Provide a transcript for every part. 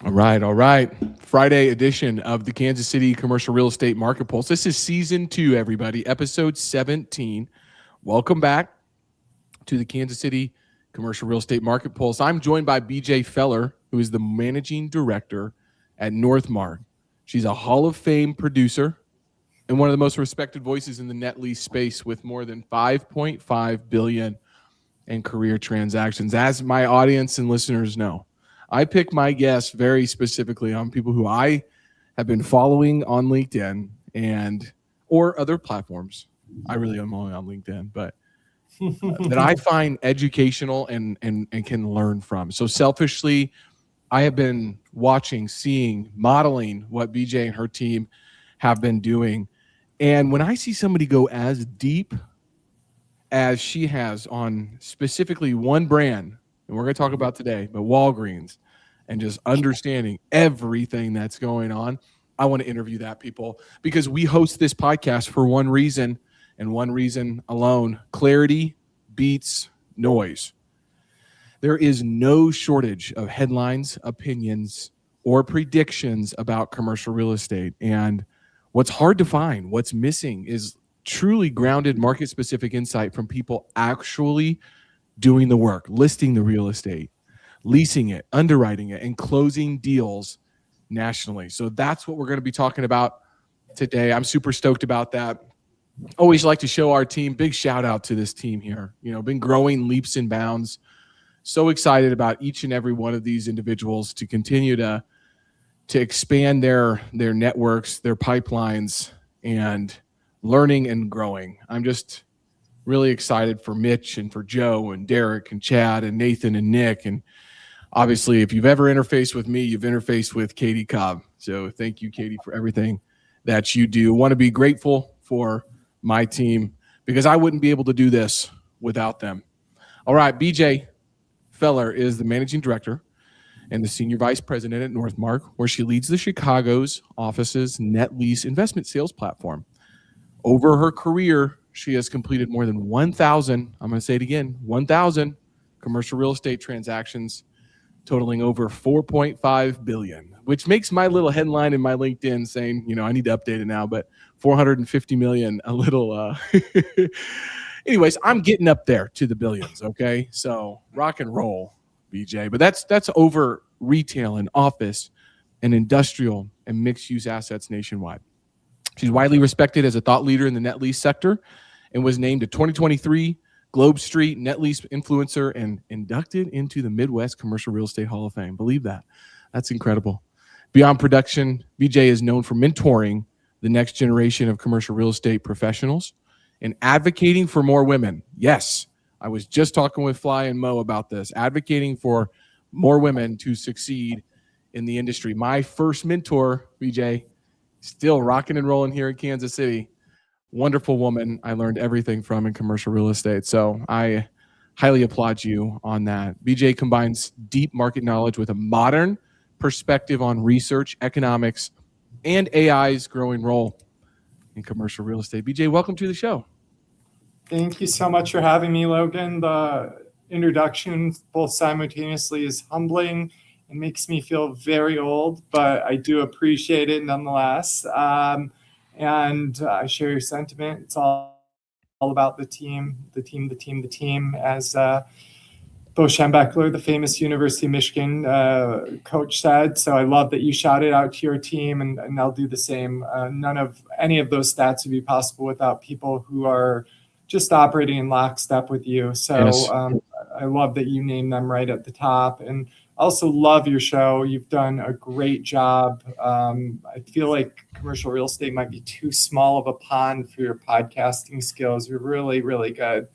All right, all right. Friday edition of the Kansas City Commercial Real Estate Market Pulse. This is season 2, everybody, episode 17. Welcome back to the Kansas City Commercial Real Estate Market Pulse. I'm joined by BJ Feller, who is the managing director at Northmarq. She's a Hall of Fame producer and one of the most respected voices in the net lease space with more than $5.5 billion in career transactions. As my audience and listeners know, I pick my guests very specifically on people who I have been following on LinkedIn and or other platforms. I really am only on LinkedIn, but that I find educational and can learn from. So selfishly, I have been watching, seeing, modeling what BJ and her team have been doing. And when I see somebody go as deep as she has on specifically one brand, and we're going to talk about today, but Walgreens, and just understanding everything that's going on, I want to interview that people because we host this podcast for one reason and one reason alone. Clarity beats noise. There is no shortage of headlines, opinions, or predictions about commercial real estate. And what's hard to find, what's missing is truly grounded market-specific insight from people actually doing the work, listing the real estate, leasing it, underwriting it, and closing deals nationally. So that's what we're going to be talking about today. I'm super stoked about that. Always like to show our team. Big shout out to this team here. You know, been growing leaps and bounds. So excited about each and every one of these individuals to continue to expand their networks, their pipelines, and learning and growing. I'm just really excited for Mitch and for Joe and Derek and Chad and Nathan and Nick. And obviously, if you've ever interfaced with me, you've interfaced with Katie Cobb. So thank you, Katie, for everything that you do. I want to be grateful for my team because I wouldn't be able to do this without them. All right, BJ Feller is the managing director and the senior vice president at Northmarq, where she leads the Chicago's office's net lease investment sales platform. Over her career, she has completed more than 1,000, I'm going to say it again, 1,000 commercial real estate transactions totaling over $4.5 billion, which makes my little headline in my LinkedIn saying, you know, I need to update it now, but $450 million, a little, anyways, I'm getting up there to the billions. Okay. So rock and roll, BJ, but that's over retail and office and industrial and mixed use assets nationwide. She's widely respected as a thought leader in the net lease sector and was named a 2023 Globe Street Net Lease Influencer and inducted into the Midwest Commercial Real Estate Hall of Fame. Believe that. That's incredible. Beyond production, BJ is known for mentoring the next generation of commercial real estate professionals and advocating for more women. Yes, I was just talking with Fly and Mo about this, advocating for more women to succeed in the industry. My first mentor, BJ, still rocking and rolling here in Kansas City. Wonderful woman I learned everything from in commercial real estate. So I highly applaud you on that. BJ combines deep market knowledge with a modern perspective on research, economics, and AI's growing role in commercial real estate. BJ, welcome to the show. Thank you so much for having me, Logan. The introduction both simultaneously is humbling and makes me feel very old, but I do appreciate it nonetheless. And I share your sentiment. It's all about the team, as Bo Schembechler, the famous University of Michigan coach, said. So I love that you shouted out to your team, and I'll do the same. None of any of those stats would be possible without people who are just operating in lockstep with you. So yes. I love that you named them right at the top. And also love your show. You've done a great job. I feel like commercial real estate might be too small of a pond for your podcasting skills. You're really, really good.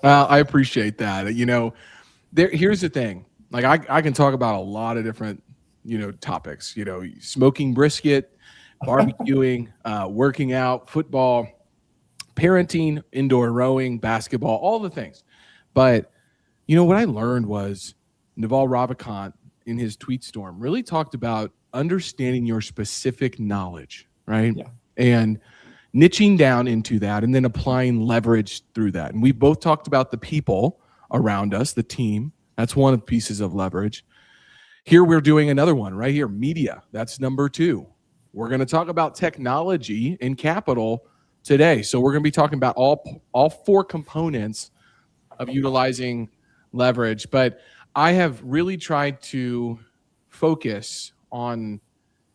Well, I appreciate that. You know, here's the thing. Like I can talk about a lot of different, topics, smoking brisket, barbecuing, working out, football, parenting, indoor rowing, basketball, all the things. But, what I learned was Naval Ravikant in his tweet storm really talked about understanding your specific knowledge, right? Yeah. And niching down into that and then applying leverage through that. And we both talked about the people around us, the team. That's one of the pieces of leverage. Here we're doing another one right here, media. That's number 2. We're going to talk about technology and capital today. So we're going to be talking about all 4 components of utilizing leverage. But I have really tried to focus on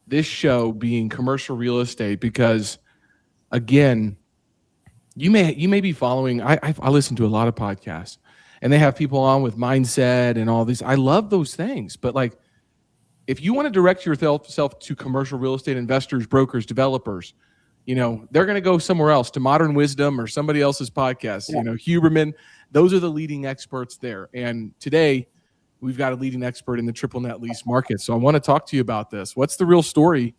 this show being commercial real estate because, again, you may be following. I listen to a lot of podcasts, and they have people on with mindset and all these. I love those things, but like, if you want to direct yourself to commercial real estate investors, brokers, developers, they're going to go somewhere else, to Modern Wisdom or somebody else's podcast. Yeah. Huberman, those are the leading experts there. And today we've got a leading expert in the triple net lease market. So I want to talk to you about this. What's the real story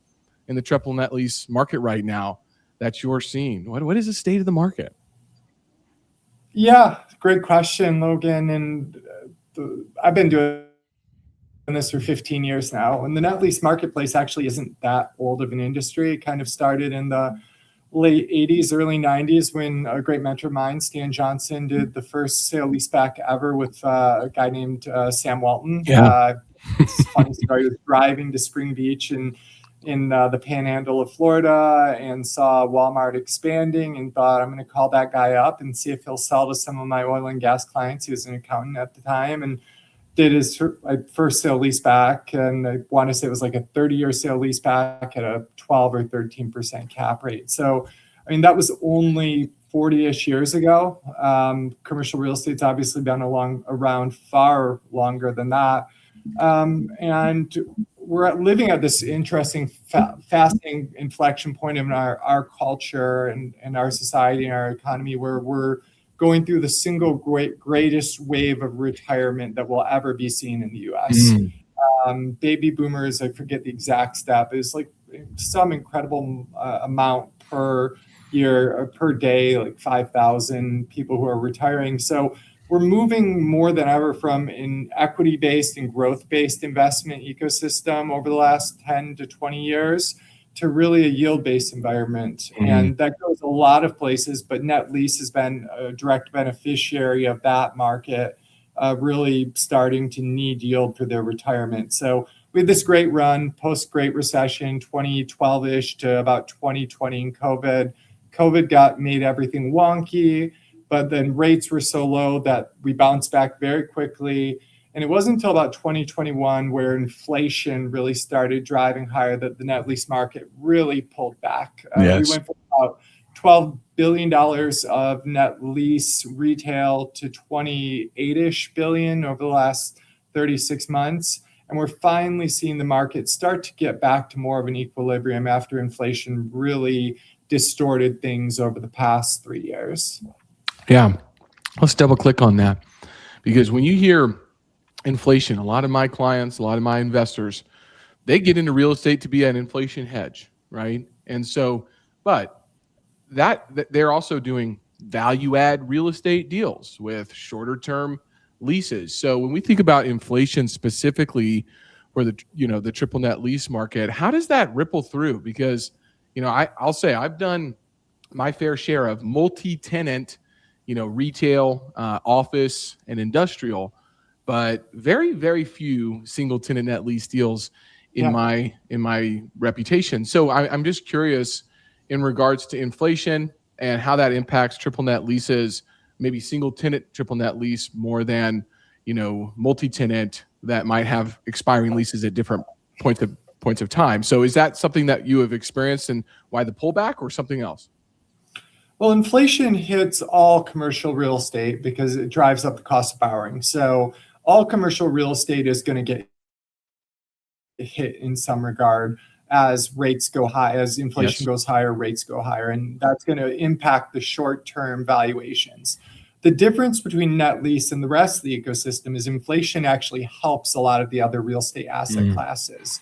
in the triple net lease market right now that you're seeing? What is the state of the market? Yeah, great question, Logan. And I've been doing this for 15 years now. And the net lease marketplace actually isn't that old of an industry. It kind of started in the late 80s, early 90s when a great mentor of mine, Stan Johnson, did the first sale leaseback ever with a guy named Sam Walton. Yeah. It's a funny story. He was driving to Spring Beach and in the panhandle of Florida and saw Walmart expanding and thought, I'm going to call that guy up and see if he'll sell to some of my oil and gas clients. He was an accountant at the time and did his first sale leaseback. And I want to say it was like a 30-year sale leaseback at a 12 or 13% cap rate. So, I mean, that was only 40-ish years ago. Commercial real estate's obviously been around far longer than that. And we're living at this interesting, fascinating inflection point in our culture and our society and our economy where we're going through the single greatest wave of retirement that will ever be seen in the U.S. Baby boomers, I forget the exact stat, but it's like some incredible amount per year or per day, like 5,000 people who are retiring. So we're moving more than ever from an equity-based and growth-based investment ecosystem over the last 10 to 20 years to really a yield-based environment. And that goes a lot of places, but net lease has been a direct beneficiary of that market, really starting to need yield for their retirement. So we had this great run post-Great Recession, 2012-ish to about 2020 in COVID. COVID made everything wonky, but then rates were so low that we bounced back very quickly. And it wasn't until about 2021 where inflation really started driving higher that the net lease market really pulled back. Yes. We went from about $12 billion of net lease retail to 28-ish billion over the last 36 months. And we're finally seeing the market start to get back to more of an equilibrium after inflation really distorted things over the past 3 years. Yeah. Let's double click on that, because when you hear inflation, a lot of my clients, a lot of my investors, they get into real estate to be an inflation hedge, right? And so, but that they're also doing value add real estate deals with shorter term leases. So when we think about inflation specifically for the triple net lease market, how does that ripple through? Because, I'll say I've done my fair share of multi-tenant, retail, office, and industrial, but very, very few single tenant net lease deals in my reputation. So I'm just curious in regards to inflation and how that impacts triple net leases, maybe single tenant triple net lease more than, multi-tenant that might have expiring leases at different points of time. So is that something that you have experienced, and why the pullback, or something else? Well, inflation hits all commercial real estate because it drives up the cost of borrowing. So all commercial real estate is going to get hit in some regard as rates go high, as inflation goes higher, rates go higher, and that's going to impact the short-term valuations. The difference between net lease and the rest of the ecosystem is inflation actually helps a lot of the other real estate asset classes.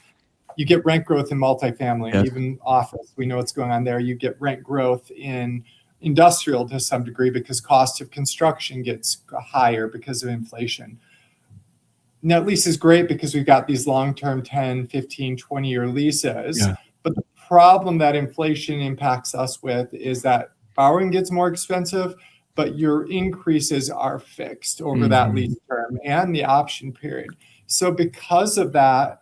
You get rent growth in multifamily, even office. We know what's going on there. You get rent growth in industrial to some degree because cost of construction gets higher because of inflation. Net lease is great because we've got these long-term 10, 15, 20-year leases. Yeah. But the problem that inflation impacts us with is that borrowing gets more expensive, but your increases are fixed over that lease term and the option period. So because of that,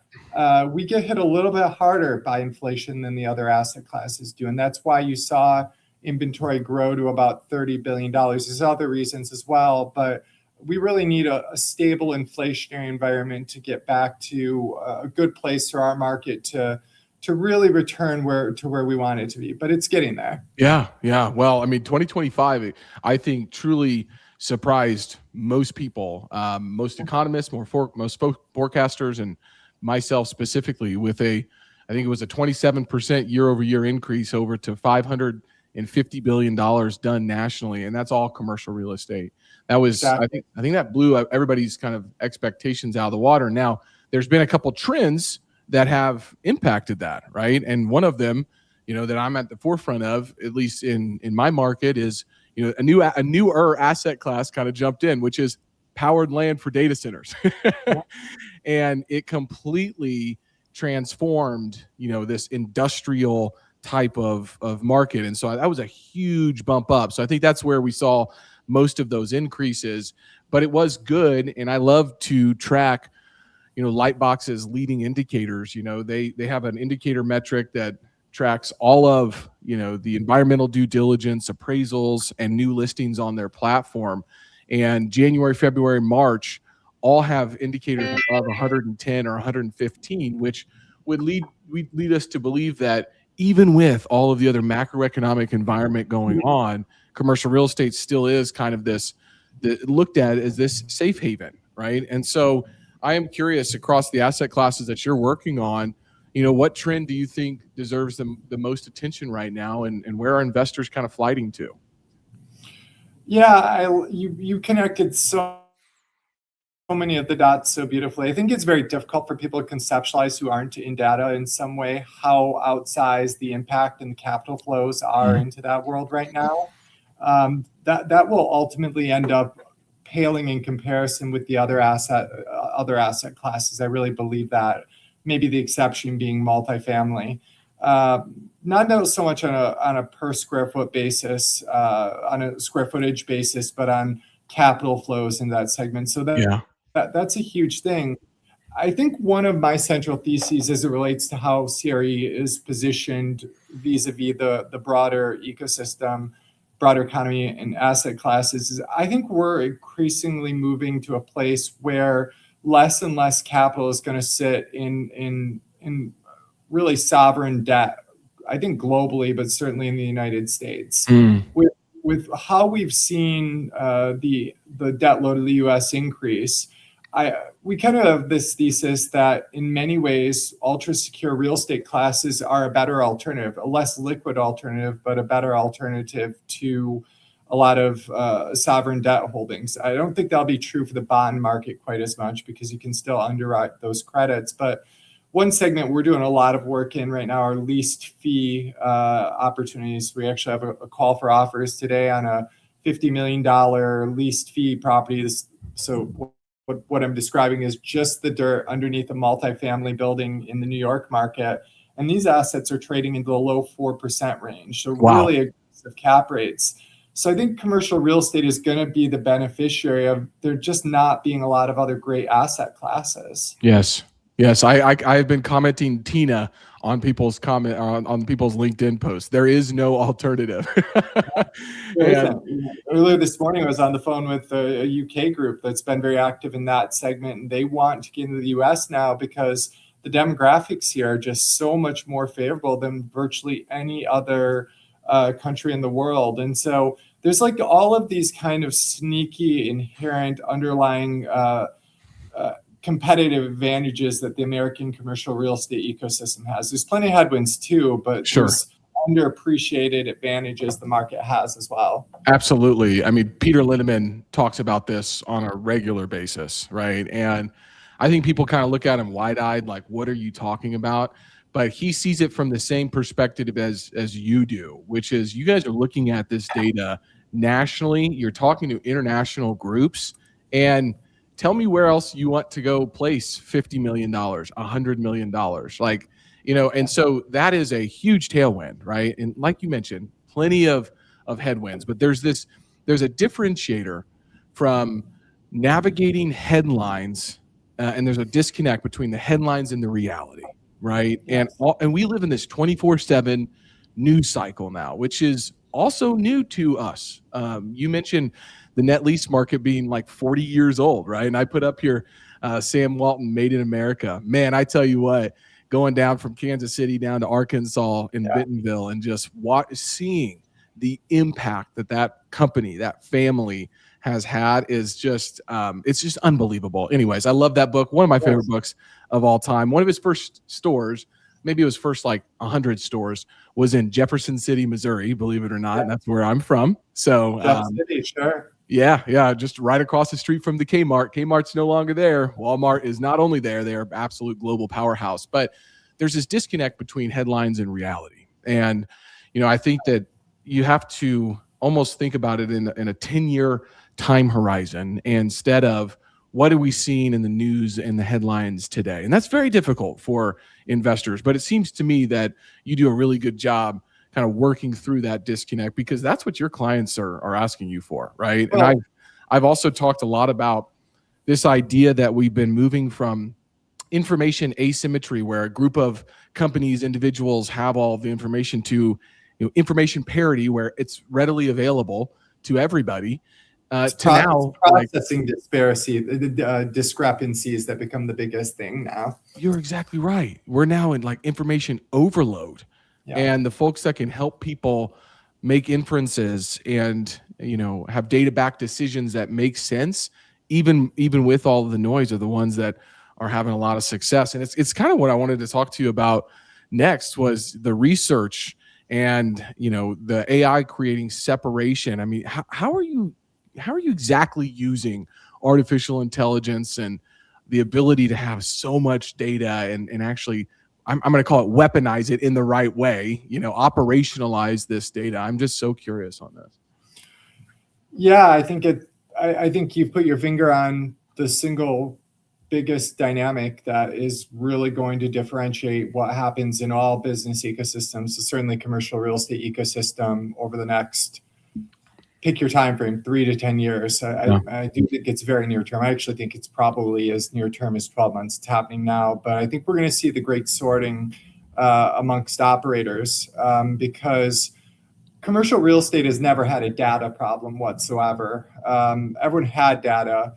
we get hit a little bit harder by inflation than the other asset classes do. And that's why you saw inventory grow to about $30 billion. There's other reasons as well, but we really need a stable inflationary environment to get back to a good place for our market to really return where we want it to be. But it's getting there. Yeah. Well, I mean, 2025, I think truly surprised most people, most economists, most forecasters, and myself specifically with I think it was a 27% year over year increase over to $550 billion done nationally. And that's all commercial real estate. That was, exactly. I think that blew everybody's kind of expectations out of the water. Now there's been a couple trends that have impacted that. Right. And one of them, that I'm at the forefront of, at least in my market, is, a newer asset class kind of jumped in, which is powered land for data centers. And it completely transformed, this industrial type of market. And so that was a huge bump up. So I think that's where we saw most of those increases, but it was good. And I love to track, Lightbox's leading indicators. They have an indicator metric that tracks all of, the environmental due diligence, appraisals, and new listings on their platform. And January, February, March all have indicators above 110 or 115, which would lead us to believe that even with all of the other macroeconomic environment going on, commercial real estate still is kind of looked at as this safe haven, right? And so I am curious, across the asset classes that you're working on, what trend do you think deserves the most attention right now, and where are investors kind of flighting to? Yeah, you connected so many of the dots so beautifully. I think it's very difficult for people to conceptualize who aren't in data in some way how outsized the impact and the capital flows are into that world right now. That will ultimately end up paling in comparison with the other asset classes. I really believe that. Maybe the exception being multifamily. Not so much on a per square foot basis, on a square footage basis, but on capital flows in that segment. So that's a huge thing. I think one of my central theses as it relates to how CRE is positioned vis-a-vis the broader ecosystem, broader economy and asset classes is I think we're increasingly moving to a place where less and less capital is going to sit in really sovereign debt, I think globally, but certainly in the United States. With how we've seen the debt load of the U.S. increase, we kind of have this thesis that in many ways, ultra secure real estate classes are a better alternative, a less liquid alternative, but a better alternative to a lot of sovereign debt holdings. I don't think that'll be true for the bond market quite as much because you can still underwrite those credits. But one segment we're doing a lot of work in right now are leased fee opportunities. We actually have a call for offers today on a $50 million leased fee property. So what I'm describing is just the dirt underneath a multifamily building in the New York market. And these assets are trading into the low 4% range. So really aggressive cap rates. So I think commercial real estate is going to be the beneficiary of there just not being a lot of other great asset classes. Yes. I've been commenting, Tina, on people's on people's LinkedIn posts. There is no alternative. Earlier this morning, I was on the phone with a UK group that's been very active in that segment, and they want to get into the US now because the demographics here are just so much more favorable than virtually any other country in the world. And so there's like all of these kind of sneaky inherent underlying competitive advantages that the American commercial real estate ecosystem has. There's plenty of headwinds too, but there's underappreciated advantages the market has as well. Absolutely. I mean, Peter Linneman talks about this on a regular basis, right? And I think people kind of look at him wide-eyed, like, what are you talking about? But he sees it from the same perspective as you do, which is you guys are looking at this data nationally. You're talking to international groups, and tell me where else you want to go place $50 million, $100 million. Like, and so that is a huge tailwind, right? And like you mentioned, plenty of headwinds, but there's a differentiator from navigating headlines and there's a disconnect between the headlines and the reality, right? Yes. And we live in this 24/7 news cycle now, which is also new to us. You mentioned the net lease market being like 40 years old, right? And I put up here Sam Walton, Made in America. Man, I tell you what, going down from Kansas City down to Arkansas in Bentonville and just seeing the impact that that company, that family has had is just it's just unbelievable. Anyways, I love that book. One of my favorite books of all time. One of his first stores, maybe it was first like 100 stores, was in Jefferson City, Missouri, believe it or not. And that's where I'm from. So City, sure. Yeah, just right across the street from the Kmart. Kmart's no longer there. Walmart is not only there, they're an absolute global powerhouse. But there's this disconnect between headlines and reality. And, I think that you have to almost think about it in a 10-year time horizon instead of what are we seeing in the news and the headlines today. And that's very difficult for investors. But it seems to me that you do a really good job kind of working through that disconnect because that's what your clients are asking you for, right? Well, and I've also talked a lot about this idea that we've been moving from information asymmetry, where a group of companies, individuals have all of the information, to information parity, where it's readily available to everybody. To now, processing discrepancies that become the biggest thing now. You're exactly right. We're now in like information overload. Yeah. And the folks that can help people make inferences and have data-backed decisions that make sense, even with all of the noise, are the ones that are having a lot of success. And it's kind of what I wanted to talk to you about next, was the research and the AI creating separation. I mean, how are you exactly using artificial intelligence and the ability to have so much data and actually, I'm going to call it, weaponize it in the right way, operationalize this data? I'm just so curious on this. Yeah, I think you've put your finger on the single biggest dynamic that is really going to differentiate what happens in all business ecosystems, so certainly commercial real estate ecosystem, over the next, pick your time frame, 3 to 10 years. I do think it's very near term. I actually think it's probably as near term as 12 months. It's happening now, but I think we're going to see the great sorting amongst operators because commercial real estate has never had a data problem whatsoever. Everyone had data.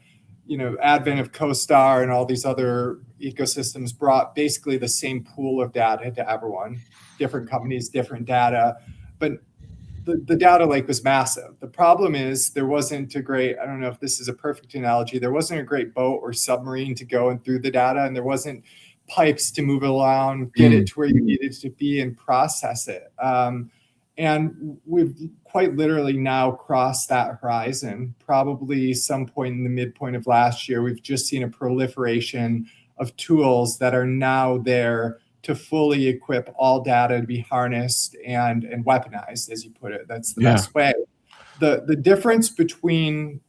Advent of CoStar and all these other ecosystems brought basically the same pool of data to everyone. Different companies, different data, but the data lake was massive. The problem is there wasn't a great, I don't know if this is a perfect analogy, there wasn't a great boat or submarine to go and through the data, and there wasn't pipes to move it around, get it to where you needed to be and process it. And we've quite literally now crossed that horizon. Probably some point in the midpoint of last year, we've just seen a proliferation of tools that are now there to fully equip all data to be harnessed and weaponized, as you put it. That's the best way. The difference between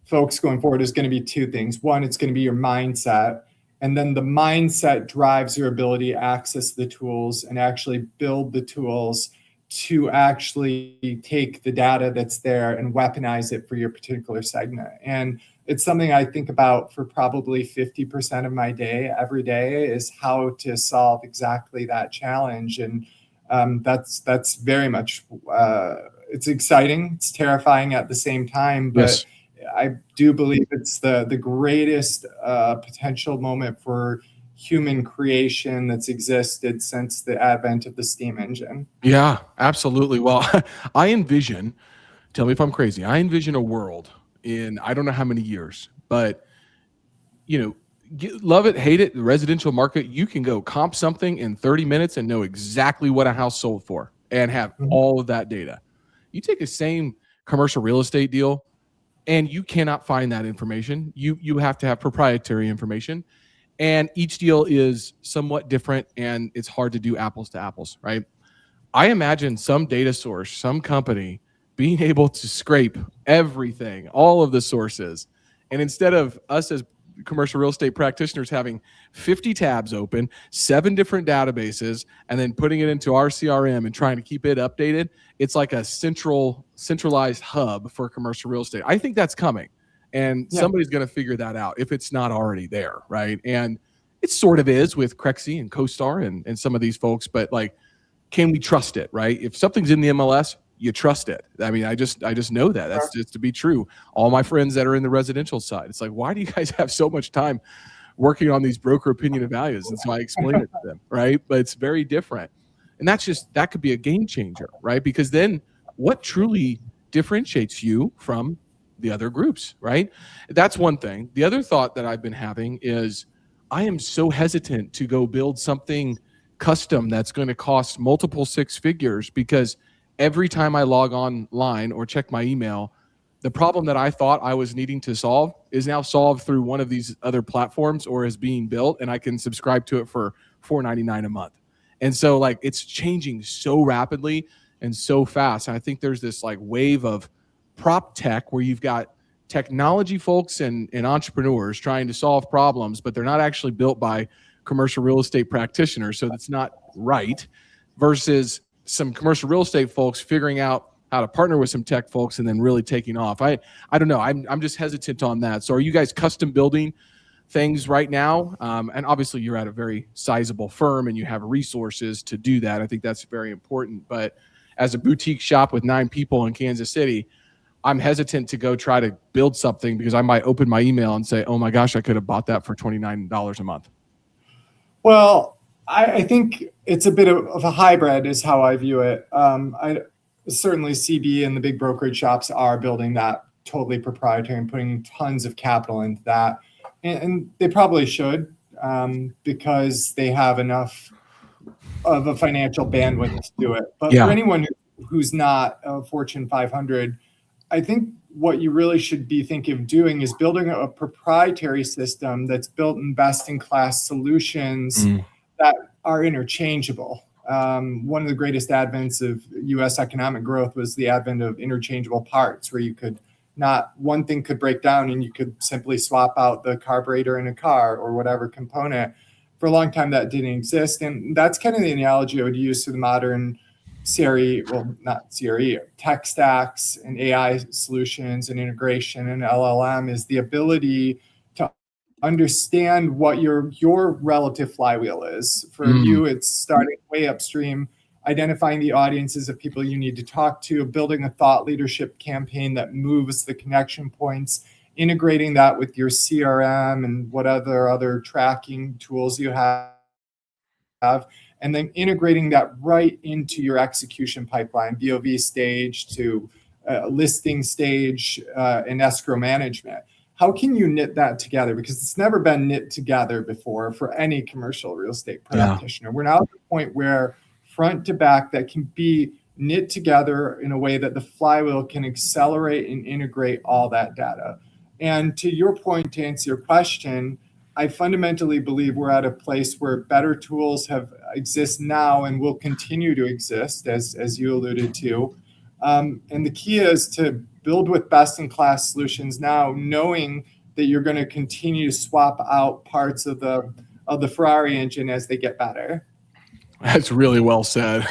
folks going forward is going to be two things. One, it's going to be your mindset. And then the mindset drives your ability to access the tools and actually build the tools to actually take the data that's there and weaponize it for your particular segment. And it's something I think about for probably 50% of my day, every day, is how to solve exactly that challenge. And that's very much, it's exciting, it's terrifying at the same time, but yes. I do believe it's the greatest potential moment for human creation that's existed since the advent of the steam engine. Yeah, absolutely. Well, I envision, tell me if I'm crazy, I envision a world in, I don't know how many years, but love it, hate it, the residential market, you can go comp something in 30 minutes and know exactly what a house sold for and have all of that data. You take the same commercial real estate deal and you cannot find that information. You have to have proprietary information. And each deal is somewhat different, and it's hard to do apples to apples, right? I imagine some data source, some company being able to scrape everything, all of the sources. And instead of us as commercial real estate practitioners having 50 tabs open, 7 different databases, and then putting it into our CRM and trying to keep it updated, it's like a centralized hub for commercial real estate. I think that's coming. And Yeah. somebody's going to figure that out if it's not already there, right? And it sort of is with Crexy and CoStar and some of these folks, but like, can we trust it, right? If something's in the MLS, you trust it. I mean, I just know that. That's just to be true. All my friends that are in the residential side, it's like, why do you guys have so much time working on these broker opinion of values? And so I explain it to them, right? But it's very different. And that could be a game changer, right? Because then what truly differentiates you from the other groups, right? That's one thing. The other thought that I've been having is I am so hesitant to go build something custom that's going to cost multiple six figures, because every time I log online or check my email, the problem that I thought I was needing to solve is now solved through one of these other platforms or is being built, and I can subscribe to it for $4.99 a month. And so like it's changing so rapidly and so fast. And I think there's this like wave of prop tech where you've got technology folks and entrepreneurs trying to solve problems, but they're not actually built by commercial real estate practitioners. So that's not right, versus some commercial real estate folks figuring out how to partner with some tech folks and then really taking off. I don't know. I'm just hesitant on that. So are you guys custom building things right now? And obviously you're at a very sizable firm and you have resources to do that. I think that's very important. But as a boutique shop with 9 people in Kansas City, I'm hesitant to go try to build something because I might open my email and say, oh my gosh, I could have bought that for $29 a month. Well, I think it's a bit of a hybrid is how I view it. Certainly CB and the big brokerage shops are building that totally proprietary and putting tons of capital into that. And they probably should, because they have enough of a financial bandwidth to do it. But for anyone who's not a Fortune 500, I think what you really should be thinking of doing is building a proprietary system that's built in best-in-class solutions that are interchangeable. One of the greatest advents of U.S. economic growth was the advent of interchangeable parts, where you could not one thing could break down and you could simply swap out the carburetor in a car or whatever component. For a long time, that didn't exist. And that's kind of the analogy I would use to the modern CRE, well, not CRE, tech stacks and AI solutions and integration and LLM, is the ability to understand what your relative flywheel is. For you, it's starting way upstream, identifying the audiences of people you need to talk to, building a thought leadership campaign that moves the connection points, integrating that with your CRM and what other tracking tools you have, and then integrating that right into your execution pipeline, BOV stage to listing stage and escrow management. How can you knit that together? Because it's never been knit together before for any commercial real estate practitioner. We're now at the point where front to back that can be knit together in a way that the flywheel can accelerate and integrate all that data. And to your point, to answer your question, I fundamentally believe we're at a place where better tools exist now and will continue to exist, as you alluded to. And the key is to build with best-in-class solutions now, knowing that you're going to continue to swap out parts of the Ferrari engine as they get better. That's really well said.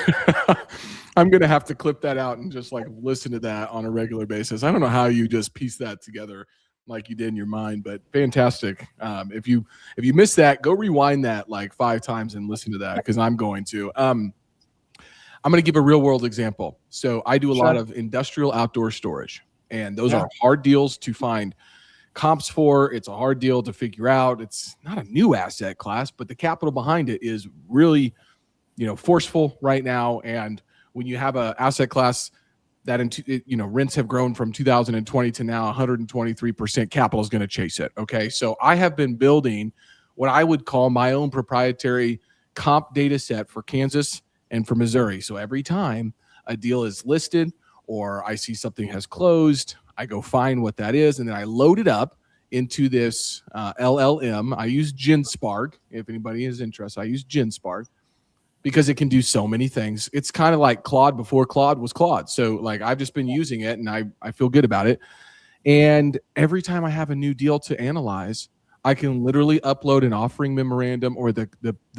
I'm going to have to clip that out and just like listen to that on a regular basis. I don't know how you just piece that together like you did in your mind, but fantastic. If you missed that, go rewind that like 5 times and listen to that, because I'm going to. I'm going to give a real world example. So I do a lot of industrial outdoor storage, and those are hard deals to find comps for. It's a hard deal to figure out. It's not a new asset class, but the capital behind it is really, forceful right now. And when you have an asset class that, rents have grown from 2020 to now 123%, capital is going to chase it. Okay. So I have been building what I would call my own proprietary comp data set for Kansas and for Missouri. So every time a deal is listed or I see something has closed, I go find what that is, and then I load it up into this LLM. I use GenSpark. If anybody is interested, I use GenSpark because it can do so many things. It's kind of like Claude before Claude was Claude. So like I've just been using it and I feel good about it. And every time I have a new deal to analyze, I can literally upload an offering memorandum or the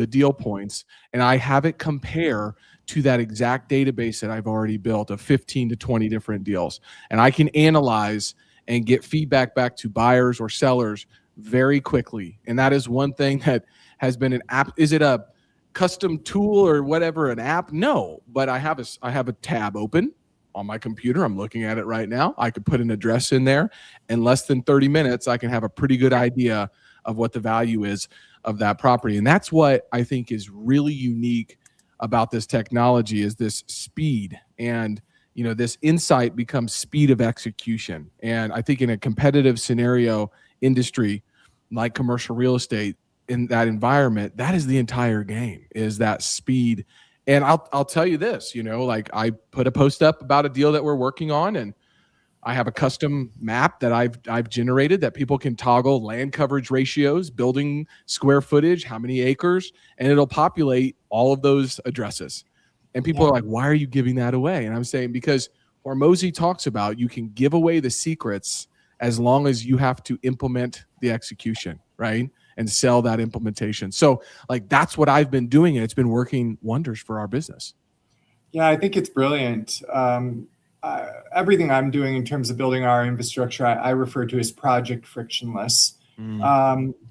deal points, and I have it compare to that exact database that I've already built of 15 to 20 different deals. And I can analyze and get feedback back to buyers or sellers very quickly. And that is one thing that has been an app. Is it a custom tool or whatever, an app? No, but I have a tab open on my computer. I'm looking at it right now. I could put an address in there. In less than 30 minutes, I can have a pretty good idea of what the value is of that property. And that's what I think is really unique about this technology, is this speed. And this insight becomes speed of execution. And I think in a competitive scenario industry like commercial real estate, in that environment, that is the entire game, is that speed. And I'll tell you this, like I put a post up about a deal that we're working on, and I have a custom map that I've generated that people can toggle land coverage ratios, building square footage, how many acres, and it'll populate all of those addresses. And people are like, why are you giving that away? And I'm saying, because Hormozy talks about, you can give away the secrets as long as you have to implement the execution, right? And sell that implementation. So like, that's what I've been doing, and it's been working wonders for our business. Yeah, I think it's brilliant. Everything I'm doing in terms of building our infrastructure, I refer to as project frictionless.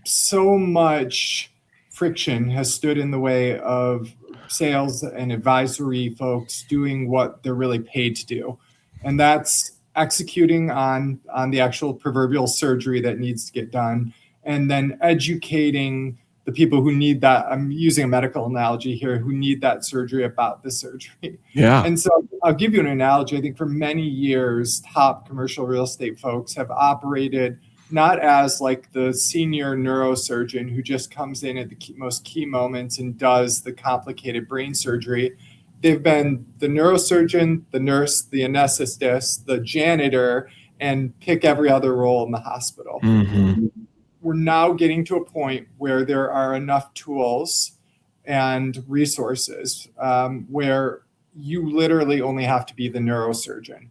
So much friction has stood in the way of sales and advisory folks doing what they're really paid to do. And that's executing on the actual proverbial surgery that needs to get done, and then educating the people who need that. I'm using a medical analogy here, who need that surgery about the surgery. Yeah. And so I'll give you an analogy. I think for many years, top commercial real estate folks have operated not as like the senior neurosurgeon who just comes in at the most key moments and does the complicated brain surgery. They've been the neurosurgeon, the nurse, the anesthetist, the janitor, and pick every other role in the hospital. We're now getting to a point where there are enough tools and resources where you literally only have to be the neurosurgeon,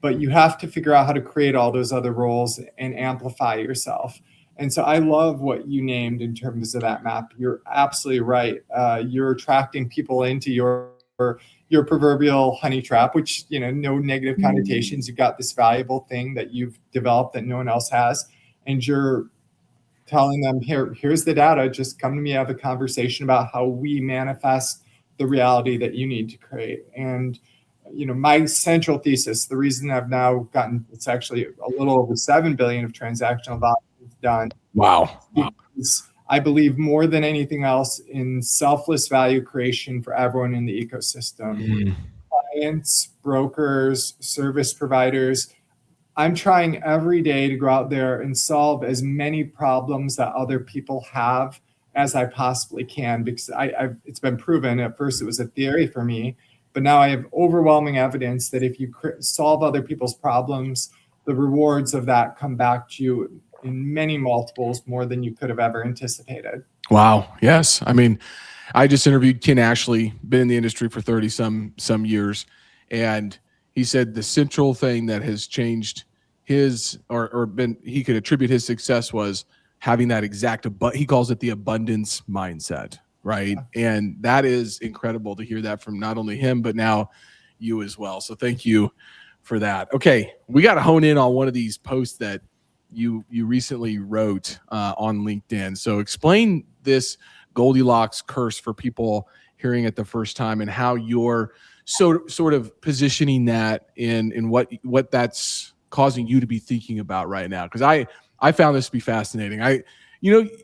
but you have to figure out how to create all those other roles and amplify yourself. And so I love what you named in terms of that map. You're absolutely right. You're attracting people into your proverbial honey trap, which, no negative connotations. You've got this valuable thing that you've developed that no one else has, and you're telling them, here's the data, just come to me, have a conversation about how we manifest the reality that you need to create. And my central thesis, the reason I've now gotten, it's actually a little over 7 billion of transactional volume done. Wow. Is I believe more than anything else in selfless value creation for everyone in the ecosystem. Clients, brokers, service providers. I'm trying every day to go out there and solve as many problems that other people have as I possibly can, because it's been proven. At first it was a theory for me, but now I have overwhelming evidence that if you solve other people's problems, the rewards of that come back to you in many multiples more than you could have ever anticipated. Wow. Yes. I mean, I just interviewed Ken Ashley, been in the industry for 30 some years. And he said the central thing that has changed his, or been, he could attribute his success, was having that exact, he calls it the abundance mindset. Right. And that is incredible to hear that from not only him, but now you as well. So thank you for that. Okay. We got to hone in on one of these posts that you recently wrote on LinkedIn. So explain this Goldilocks curse for people hearing it the first time, and how you're sort of positioning that in what that's causing you to be thinking about right now. Because I found this to be fascinating.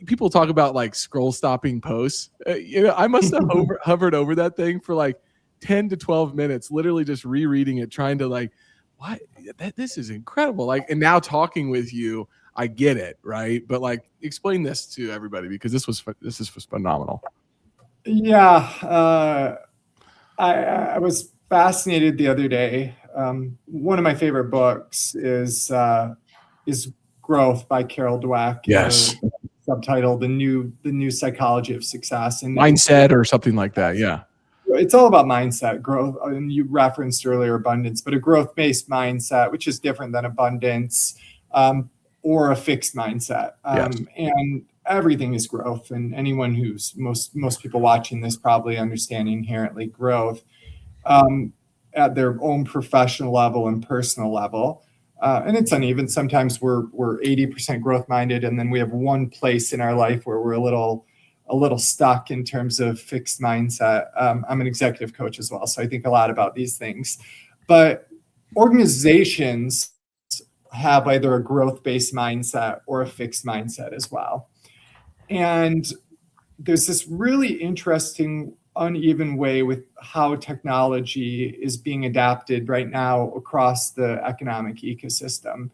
People talk about like scroll stopping posts. I must have hovered over that thing for like 10 to 12 minutes, literally just rereading it, trying to like, what? This is incredible. Like, and now talking with you, I get it, right? But like, explain this to everybody, because this is phenomenal. Yeah, I was fascinated the other day. One of my favorite books is Growth by Carol Dweck. Yes. Subtitled The New Psychology of Success, and mindset or something like that. Yeah. It's all about mindset, growth. And you referenced earlier abundance, but a growth-based mindset, which is different than abundance, or a fixed mindset. Yes. And everything is growth. And anyone who's most people watching this probably understand inherently growth at their own professional level and personal level. And it's uneven. Sometimes we're 80% growth minded, and then we have one place in our life where we're a little stuck in terms of fixed mindset. I'm an executive coach as well, so I think a lot about these things. But organizations have either a growth-based mindset or a fixed mindset as well. And there's this really interesting uneven way with how technology is being adapted right now across the economic ecosystem.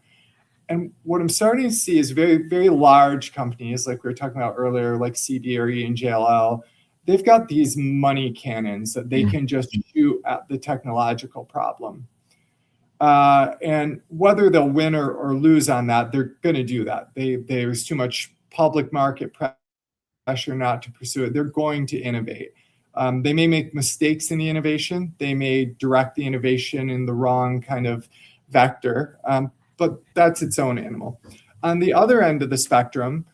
And what I'm starting to see is very, very large companies, like we were talking about earlier, like CRE and JLL. They've got these money cannons that they can just shoot at the technological problem. And whether they'll win or lose on that, they're going to do that. There's too much public market pressure not to pursue it. They're going to innovate. They may make mistakes in the innovation. They may direct the innovation in the wrong kind of vector, but that's its own animal. On the other end of the spectrum,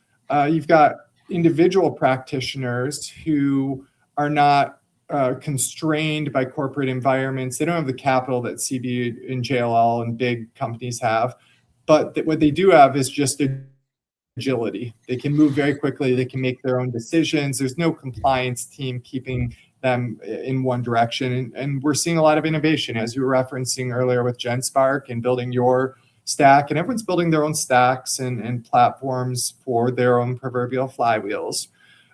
you've got individual practitioners who are not constrained by corporate environments. They don't have the capital that CB and JLL and big companies have, but what they do have is just agility. They can move very quickly. They can make their own decisions. There's no compliance team keeping them in one direction. And we're seeing a lot of innovation, as you were referencing earlier with GenSpark and building your stack. And everyone's building their own stacks and platforms for their own proverbial flywheels.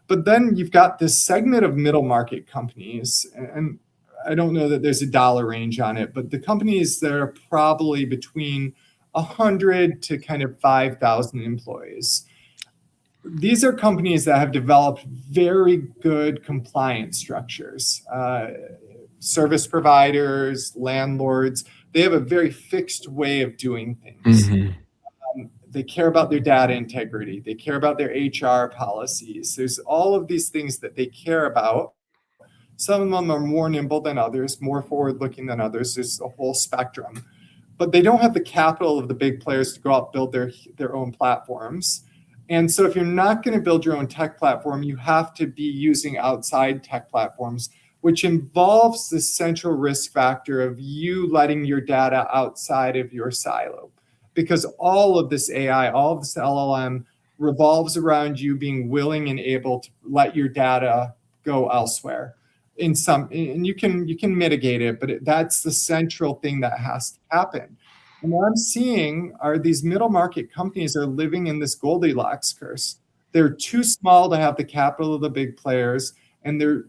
But then you've got this segment of middle market companies, and I don't know that there's a dollar range on it, but the companies that are probably between 100 to kind of 5,000 employees. These are companies that have developed very good compliance structures. Service providers, landlords, they have a very fixed way of doing things. They care about their data integrity. They care about their HR policies. There's all of these things that they care about. Some of them are more nimble than others, more forward-looking than others. There's a whole spectrum. But they don't have the capital of the big players to go out and build their own platforms. And so if you're not going to build your own tech platform, you have to be using outside tech platforms, which involves the central risk factor of you letting your data outside of your silo. Because all of this AI, all of this LLM revolves around you being willing and able to let your data go elsewhere. And you can mitigate it, but that's the central thing that has to happen. And what I'm seeing are these middle market companies are living in this Goldilocks curse. They're too small to have the capital of the big players, and they're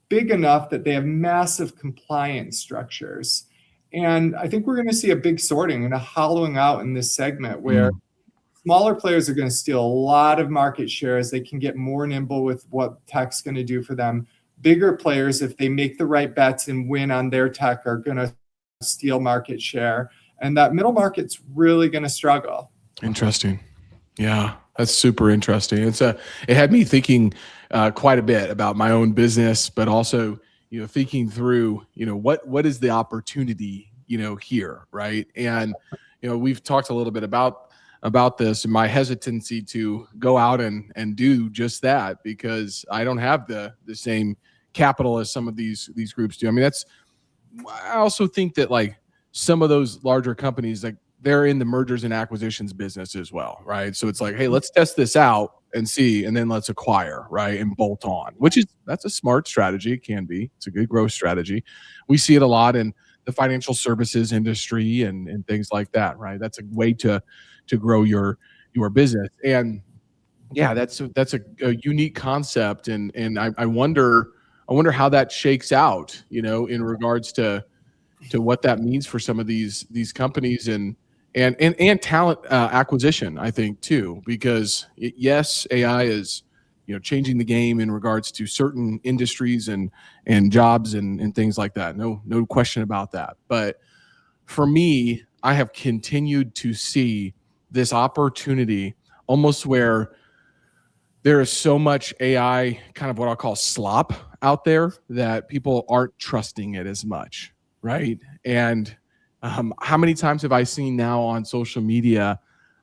big enough that they have massive compliance structures. And I think we're going to see a big sorting and a hollowing out in this segment where smaller players are going to steal a lot of market share as they can get more nimble with what tech's going to do for them. Bigger players, if they make the right bets and win on their tech, are going to steal market share. And that middle market's really going to struggle. Interesting. Yeah, that's super interesting. It had me thinking quite a bit about my own business, but also, thinking through, what is the opportunity, here, right? And, we've talked a little bit about this and my hesitancy to go out and do just that because I don't have the same capital as some of these groups do. I mean, I also think that like some of those larger companies, like they're in the mergers and acquisitions business as well, right? So it's like, hey, let's test this out and see, and then let's acquire, right, and bolt on, that's a smart strategy. It can be. It's a good growth strategy. We see it a lot in the financial services industry and things like that, right? That's a way to grow your business. And yeah, that's a unique concept, and I wonder how that shakes out, in regards to what that means for some of these companies and talent acquisition, I think too, because yes, AI is changing the game in regards to certain industries and jobs and things like that. No question about that. But for me, I have continued to see this opportunity almost where there is so much AI, kind of what I'll call slop out there, that people aren't trusting it as much, right? And how many times have I seen now on social media,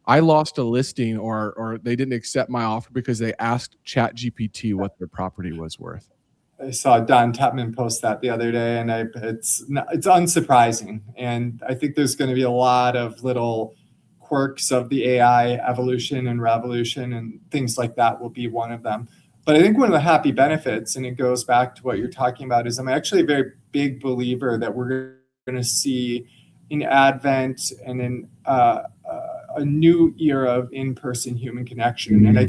I lost a listing or they didn't accept my offer because they asked ChatGPT what their property was worth. I saw Don Tepman post that the other day, and it's unsurprising. And I think there's going to be a lot of little quirks of the AI evolution and revolution, and things like that will be one of them. But I think one of the happy benefits, and it goes back to what you're talking about, is I'm actually a very big believer that we're going to see an advent and a new era of in-person human connection. And I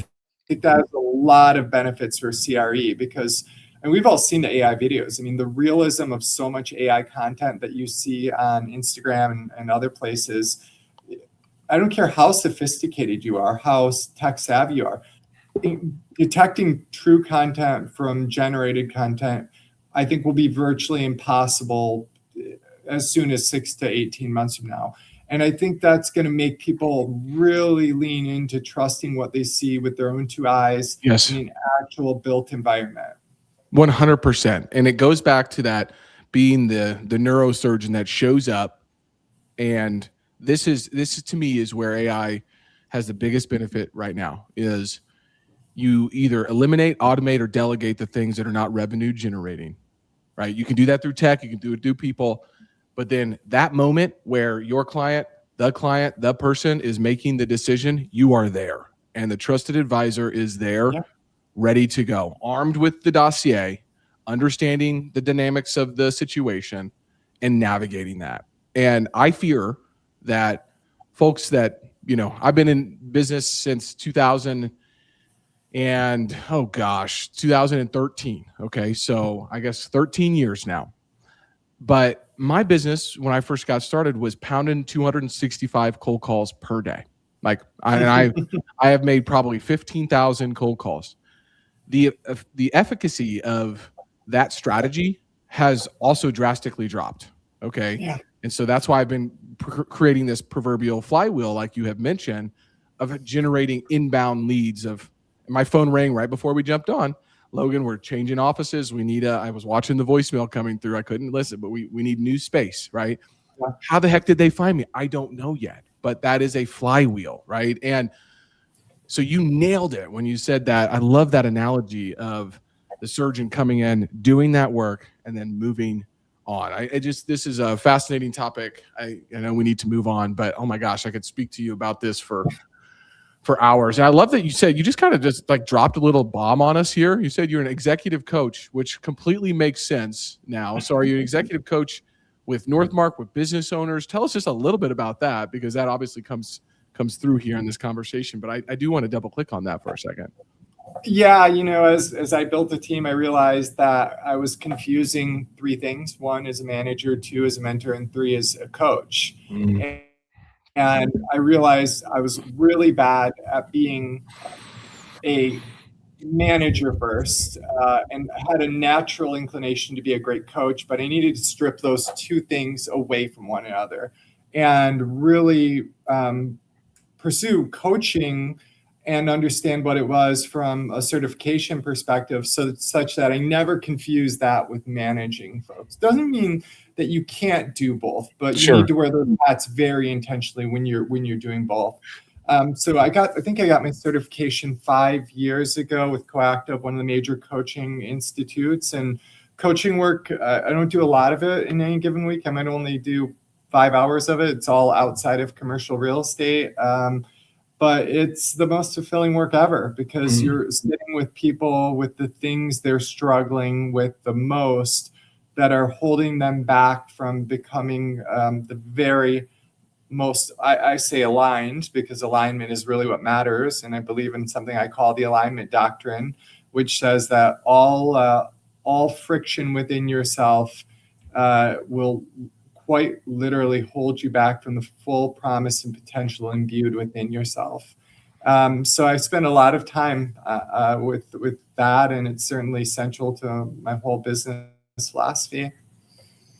think that has a lot of benefits for CRE because, and we've all seen the AI videos. I mean, the realism of so much AI content that you see on Instagram and other places, I don't care how sophisticated you are, how tech savvy you are, detecting true content from generated content, I think will be virtually impossible as soon as 6 to 18 months from now. And I think that's going to make people really lean into trusting what they see with their own two eyes in an actual built environment. 100%. And it goes back to that being the neurosurgeon that shows up. And this is to me is where AI has the biggest benefit right now is you either eliminate, automate, or delegate the things that are not revenue generating, right? You can do that through tech, you can do it through people. But then that moment where your client, the person is making the decision, you are there. And the trusted advisor is there, ready to go, armed with the dossier, understanding the dynamics of the situation and navigating that. And I fear that folks that, I've been in business since 2013. Okay. So I guess 13 years now. But my business, when I first got started, was pounding 265 cold calls per day. Like I have made probably 15,000 cold calls. The efficacy of that strategy has also drastically dropped. Okay. Yeah. And so that's why I've been creating this proverbial flywheel, like you have mentioned, of generating inbound leads. My phone rang right before we jumped on. Logan, we're changing offices. I was watching the voicemail coming through. I couldn't listen, but we need new space, right? Yeah. How the heck did they find me? I don't know yet, but that is a flywheel, right? And so you nailed it when you said that. I love that analogy of the surgeon coming in, doing that work, and then moving on. This is a fascinating topic. I know we need to move on, but oh my gosh, I could speak to you about this for hours. And I love that you said, you just kind of just like dropped a little bomb on us here. You said you're an executive coach, which completely makes sense now. So are you an executive coach with Northmarq, with business owners? Tell us just a little bit about that, because that obviously comes through here in this conversation. But I do want to double click on that for a second. Yeah, as I built the team, I realized that I was confusing three things. One is a manager, two is a mentor, and three is a coach. And I realized I was really bad at being a manager first, and had a natural inclination to be a great coach, but I needed to strip those two things away from one another and really pursue coaching and understand what it was from a certification perspective, such that I never confuse that with managing folks. Doesn't mean that you can't do both, but you need to wear those hats very intentionally when you're doing both. So I think I got my certification 5 years ago with Coactive, one of the major coaching institutes. And coaching work, I don't do a lot of it in any given week. I might only do 5 hours of it. It's all outside of commercial real estate. But it's the most fulfilling work ever, because you're sitting with people with the things they're struggling with the most that are holding them back from becoming the very most, I say aligned, because alignment is really what matters. And I believe in something I call the alignment doctrine, which says that all friction within yourself will quite literally hold you back from the full promise and potential imbued within yourself. So I spend a lot of time with that, and it's certainly central to my whole business philosophy.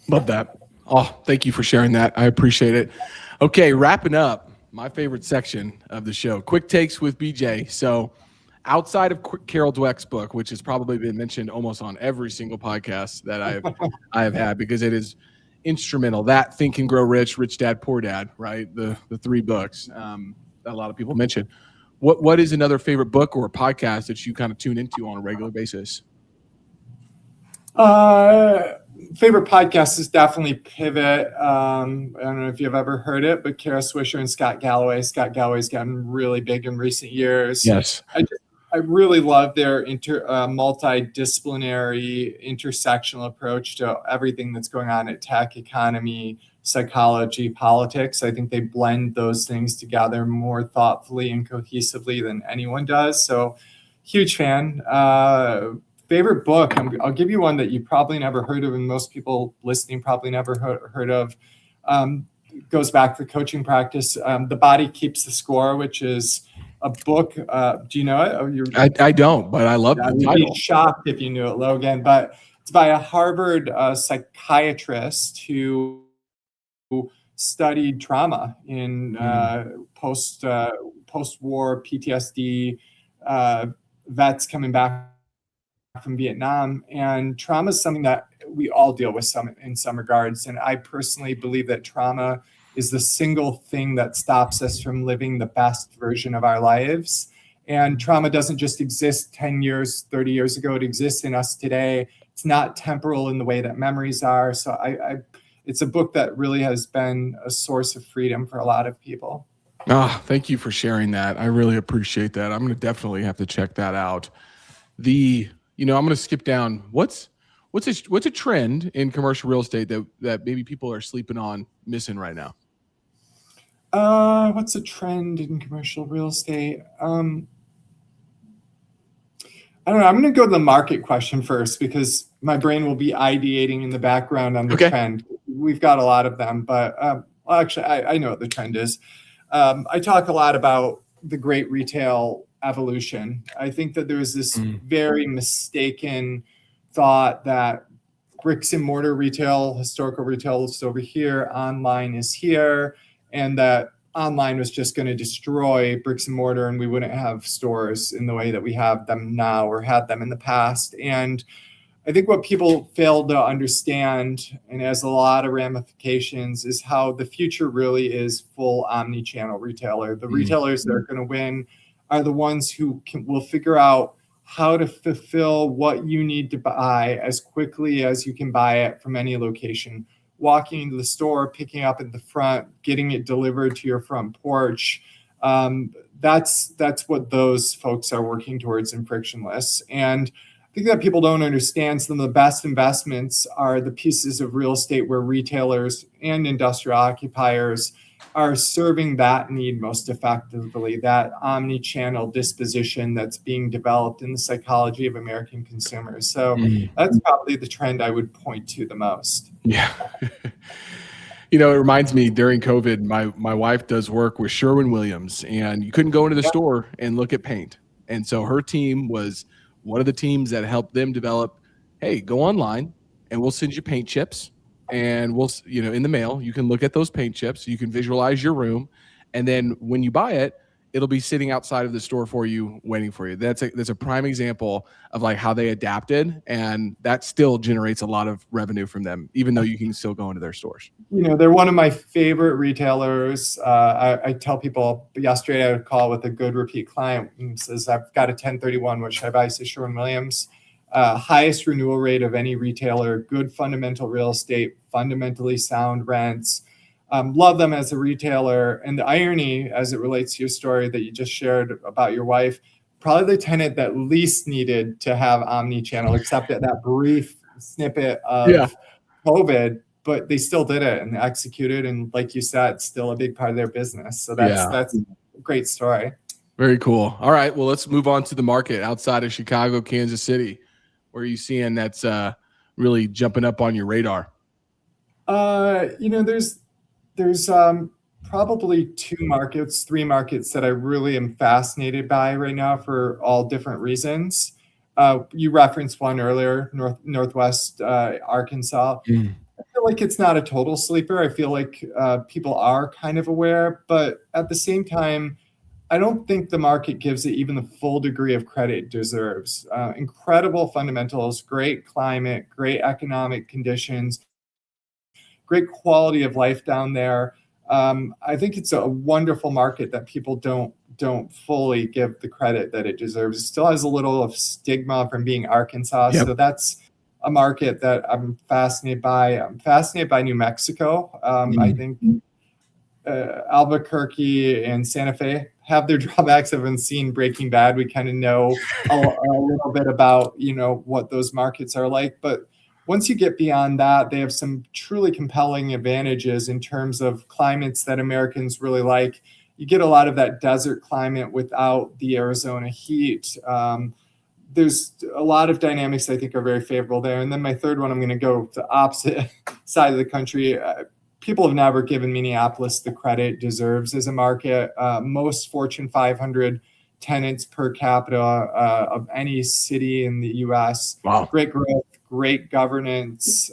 Love that. Oh, thank you for sharing that. I appreciate it. Okay, wrapping up my favorite section of the show, quick takes with BJ. So outside of Carol Dweck's book, which has probably been mentioned almost on every single podcast that I have had, because it is instrumental, that Think and Grow Rich, Rich Dad, Poor Dad, right? The 3 books that a lot of people mention. What is another favorite book or podcast that you kind of tune into on a regular basis? Favorite podcast is definitely Pivot. I don't know if you've ever heard it, but Kara Swisher and Scott Galloway. Scott Galloway's gotten really big in recent years. Yes. I really love their multidisciplinary, intersectional approach to everything that's going on at tech, economy, psychology, politics. I think they blend those things together more thoughtfully and cohesively than anyone does. So, huge fan. Favorite book, I'll give you one that you probably never heard of, and most people listening probably never heard of. Goes back to the coaching practice. The Body Keeps the Score, which is a book. Do you know it? I don't, but I love the You'd title. be shocked if you knew it, Logan. But it's by a Harvard psychiatrist who studied trauma in post-war PTSD vets coming back from Vietnam. And trauma is something that we all deal with in some regards. And I personally believe that trauma is the single thing that stops us from living the best version of our lives. And trauma doesn't just exist 10 years, 30 years ago. It exists in us today. It's not temporal in the way that memories are. So it's a book that really has been a source of freedom for a lot of people. Thank you for sharing that. I really appreciate that. I'm going to definitely have to check that out. I'm going to skip down. What's a trend in commercial real estate that maybe people are sleeping on, missing right now? What's a trend in commercial real estate? I don't know. I'm going to go to the market question first because my brain will be ideating in the background on the trend. We've got a lot of them, but actually, I know what the trend is. I talk a lot about the great retail evolution. I think that there's this very mistaken thought that bricks and mortar retail, historical retail is over here, online is here, and that online was just going to destroy bricks and mortar and we wouldn't have stores in the way that we have them now or had them in the past. And I think what people fail to understand, and has a lot of ramifications, is how the future really is full omni-channel retailer. The retailers that are going to win are the ones who will figure out how to fulfill what you need to buy as quickly as you can buy it from any location. Walking into the store, picking up at the front, getting it delivered to your front porch. That's what those folks are working towards in frictionless. And I think that people don't understand some of the best investments are the pieces of real estate where retailers and industrial occupiers are serving that need most effectively, that omni-channel disposition that's being developed in the psychology of American consumers. So that's probably the trend I would point to the most. Yeah. It reminds me during COVID, my wife does work with Sherwin-Williams, and you couldn't go into the store and look at paint. And so her team was one of the teams that helped them develop, hey, go online and we'll send you paint chips. And we'll, in the mail, you can look at those paint chips. You can visualize your room. And then when you buy it, it'll be sitting outside of the store for you, waiting for you. That's a prime example of like how they adapted. And that still generates a lot of revenue from them, even though you can still go into their stores. They're one of my favorite retailers. I tell people yesterday I had a call with a good repeat client who says, I've got a 1031, what should I buy? Says Sherwin-Williams. Highest renewal rate of any retailer, good fundamental real estate, fundamentally sound rents. Love them as a retailer. And the irony as it relates to your story that you just shared about your wife, probably the tenant that least needed to have omni-channel, except at that brief snippet of COVID, but they still did it and executed. And like you said, still a big part of their business. So that's a great story. Very cool. All right. Well, let's move on to the market outside of Chicago, Kansas City. Where are you seeing that's really jumping up on your radar? There's probably three markets that I really am fascinated by right now for all different reasons. You referenced one earlier, Northwest Arkansas. I feel like it's not a total sleeper. I feel like people are kind of aware, but at the same time, I don't think the market gives it even the full degree of credit it deserves. Incredible fundamentals, great climate, great economic conditions, great quality of life down there. I think it's a wonderful market that people don't fully give the credit that it deserves. It still has a little of stigma from being Arkansas, so that's a market that I'm fascinated by. I'm fascinated by New Mexico. I think Albuquerque and Santa Fe have their drawbacks. I've seen Breaking Bad. We kind of know a little bit about, what those markets are like. But once you get beyond that, they have some truly compelling advantages in terms of climates that Americans really like. You get a lot of that desert climate without the Arizona heat. There's a lot of dynamics I think are very favorable there. And then my third one, I'm going to go to the opposite side of the country. People have never given Minneapolis the credit it deserves as a market. Most Fortune 500 tenants per capita of any city in the U.S. Wow. Great growth, great governance,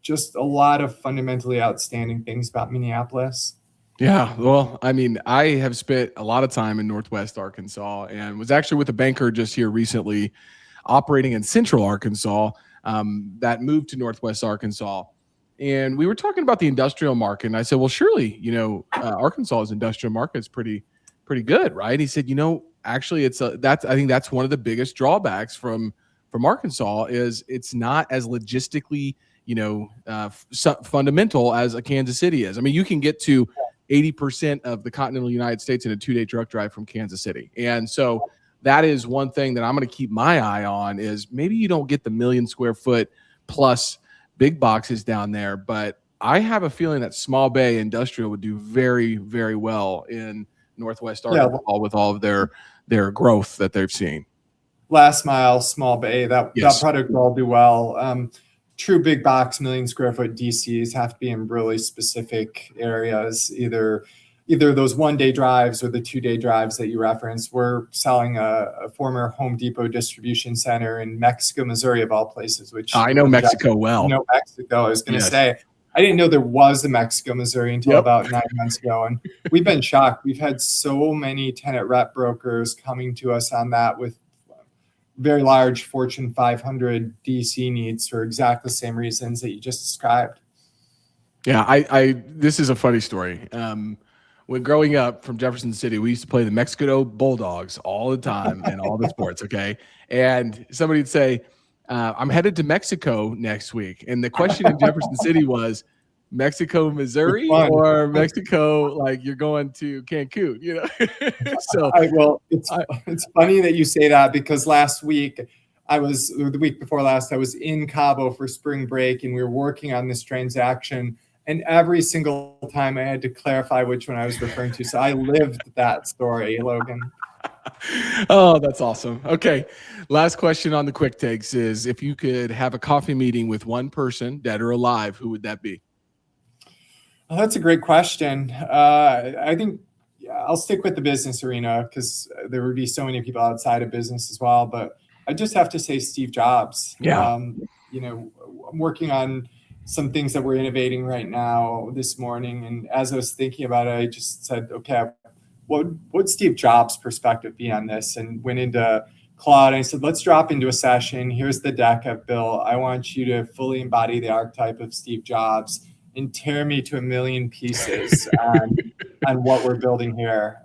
just a lot of fundamentally outstanding things about Minneapolis. Yeah, well, I mean, I have spent a lot of time in Northwest Arkansas and was actually with a banker just here recently operating in Central Arkansas that moved to Northwest Arkansas. And we were talking about the industrial market. And I said, well, surely, Arkansas's industrial market is pretty good, right? He said, actually, I think that's one of the biggest drawbacks from Arkansas is it's not as logistically, fundamental as a Kansas City is. I mean, you can get to 80% of the continental United States in a 2-day truck drive from Kansas City. And so that is one thing that I'm going to keep my eye on is maybe you don't get the 1 million square foot plus big boxes down there, but I have a feeling that small bay industrial would do very, very well in Northwest Arkansas with all of their growth that they've seen. Last mile, small bay, that product will all do well. True big box 1 million square foot DCs have to be in really specific areas, either those 1-day drives or the 2-day drives that you referenced. We're selling a former Home Depot distribution center in Mexico, Missouri, of all places, which I know Mexico well. Mexico. I was going to say, I didn't know there was a Mexico, Missouri until about 9 months ago. And we've been shocked. We've had so many tenant rep brokers coming to us on that with very large Fortune 500 DC needs for exactly the same reasons that you just described. Yeah, this is a funny story. When growing up from Jefferson City, we used to play the Mexico Bulldogs all the time in all the sports, okay? And somebody would say, I'm headed to Mexico next week. And the question in Jefferson City was, Mexico, Missouri, or Mexico, like you're going to Cancun, So it's funny that you say that because the week before last, I was in Cabo for spring break and we were working on this transaction. And every single time I had to clarify which one I was referring to. So I lived that story, Logan. Oh, that's awesome. Okay. Last question on the quick takes is if you could have a coffee meeting with one person, dead or alive, who would that be? Oh, that's a great question. I think I'll stick with the business arena because there would be so many people outside of business as well. But I just have to say Steve Jobs. Yeah. I'm working on some things that we're innovating right now this morning. And as I was thinking about it, I just said, okay, what would Steve Jobs' perspective be on this? And went into Claude and I said, let's drop into a session. Here's the deck I've built. I want you to fully embody the archetype of Steve Jobs and tear me to 1 million pieces on what we're building here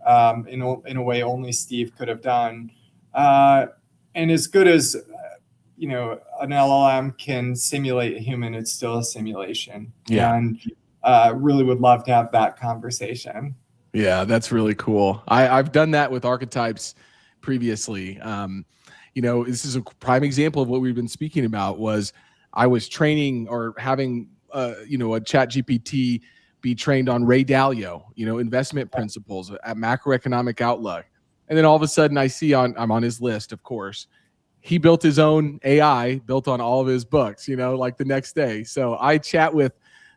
in a way only Steve could have done. And as good as, an LLM can simulate a human, it's still a simulation. Yeah. And really would love to have that conversation. Yeah, that's really cool. I've done that with archetypes previously. This is a prime example of what we've been speaking about was I was training or having a chat GPT be trained on Ray Dalio, investment principles at macroeconomic outlook. And then all of a sudden I see I'm on his list, of course. He built his own AI built on all of his books, like the next day. So I chat with,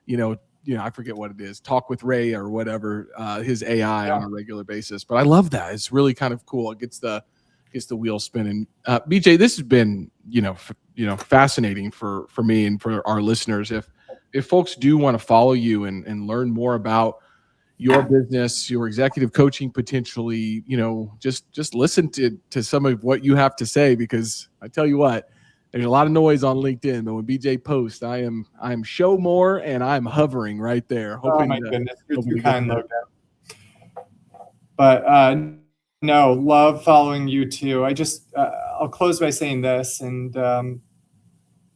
I forget what it is, Talk with Ray or whatever, his AI on a regular basis. But I love that. It's really kind of cool. It gets the wheel spinning. BJ, this has been, fascinating for me and for our listeners. If folks do want to follow you and learn more about your business, your executive coaching, potentially, just listen to some of what you have to say, because I tell you what, there's a lot of noise on LinkedIn, but when BJ posts, I am show more and I'm hovering right there. Oh my goodness, you're too kind, Logan. But no, love following you too. I'll close by saying this, and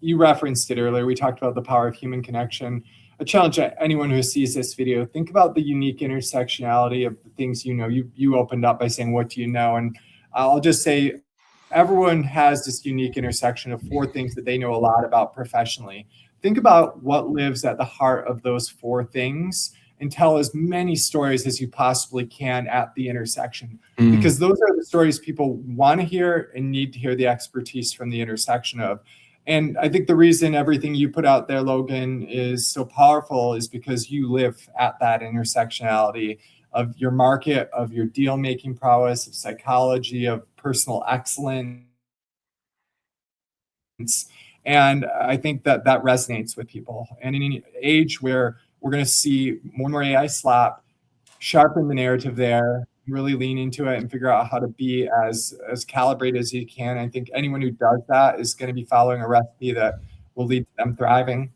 you referenced it earlier. We talked about the power of human connection. I challenge anyone who sees this video, think about the unique intersectionality of the things you know. You opened up by saying, what do you know? And I'll just say, everyone has this unique intersection of 4 things that they know a lot about professionally. Think about what lives at the heart of those 4 things and tell as many stories as you possibly can at the intersection, because those are the stories people want to hear and need to hear the expertise from the intersection of. And I think the reason everything you put out there, Logan, is so powerful is because you live at that intersectionality of your market, of your deal-making prowess, of psychology, of personal excellence. And I think that that resonates with people. And in an age where we're going to see more and more AI slap, sharpen the narrative there, really lean into it and figure out how to be as calibrated as you can. I think anyone who does that is going to be following a recipe that will lead to them thriving.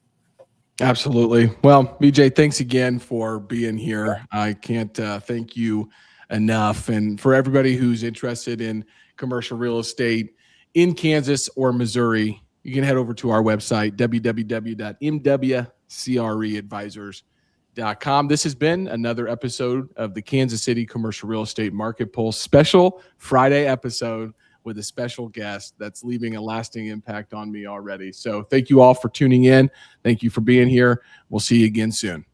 Absolutely. Well, BJ, thanks again for being here. I can't thank you enough. And for everybody who's interested in commercial real estate in Kansas or Missouri, you can head over to our website, www.mwcreadvisors.com. This has been another episode of the Kansas City Commercial Real Estate Market Pulse special Friday episode with a special guest that's leaving a lasting impact on me already. So thank you all for tuning in. Thank you for being here. We'll see you again soon.